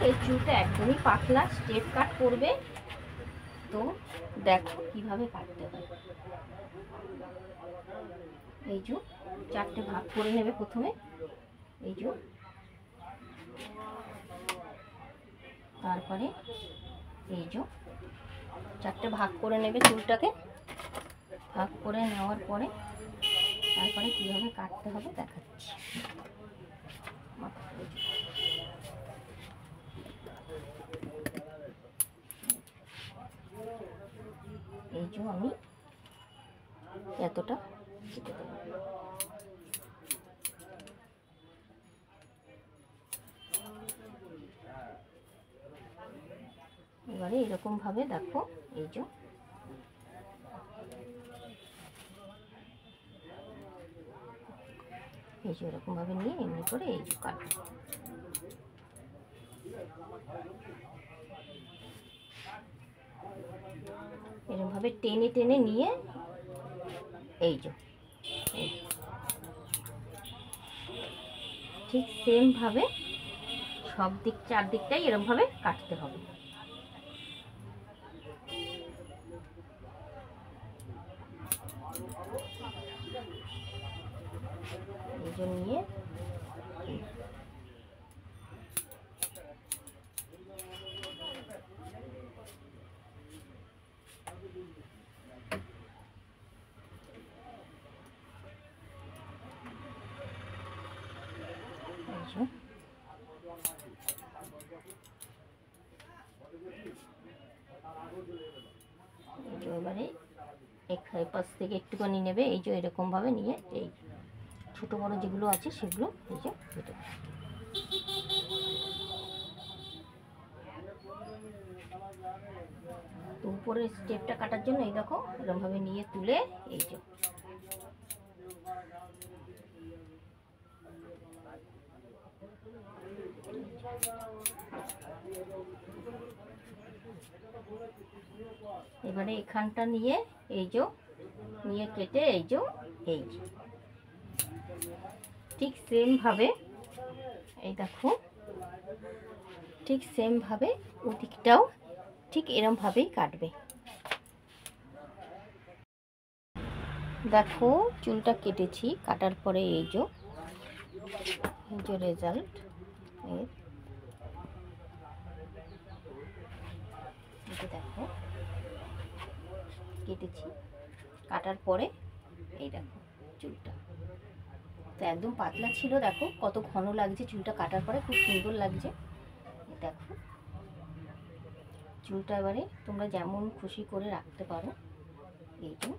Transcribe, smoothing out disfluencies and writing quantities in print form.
এই চুলটা একদমই পাতলা, স্ট্রেট কাট করবে। তো দেখো কিভাবে কাটতে হয়। এই যে 4টে ভাগ করে নেবে প্রথমে, এই যে, তারপরে এই যে 4টে ভাগ করে নেবে চুলটাকে। ভাগ করে নেওয়ার পরে তারপরে কীভাবে কাটতে হবে দেখাচ্ছি। এই যে আমি এতটা কেটে দেবো। এবারে এরকমভাবে দেখো, এই যে এরকমভাবে নিয়ে এমনি করে এই যে কাটবো। এরকমভাবে টেনে টেনে নিয়ে এই যে ঠিক সেমভাবে সব দিক চারদিকটাই এরকমভাবে কাটতে হবে। এই যে নিয়ে এবারে এই পাশ থেকে একটুখানি নেবে, এই যে এরকমভাবে নিয়ে এই ছোটো বড়ো যেগুলো আছে সেগুলো এই যে কেটে দেবে। তো উপরের স্টেপটা কাটার জন্য এই দেখো এরকমভাবে নিয়ে তুলে এই যে এবারে এখানটা নিয়ে এই যে নিয়ে কেটে এই যে এই ঠিক সেমভাবে এই দেখো ঠিক সেমভাবে ওদিকটাও ঠিক এরমভাবেই কাটবে। দেখো চুলটা কেটেছি, কাটার পরে এই যে রেজাল্ট এর দেখো কেটেছি, কাটার পরে এই দেখো চুলটা তো একদম পাতলা ছিল, দেখো কত ঘন লাগছে চুলটা কাটার পরে, খুব সুন্দর লাগছে। দেখো চুলটা এবারে তোমরা যেমন খুশি করে রাখতে পারো। এই যে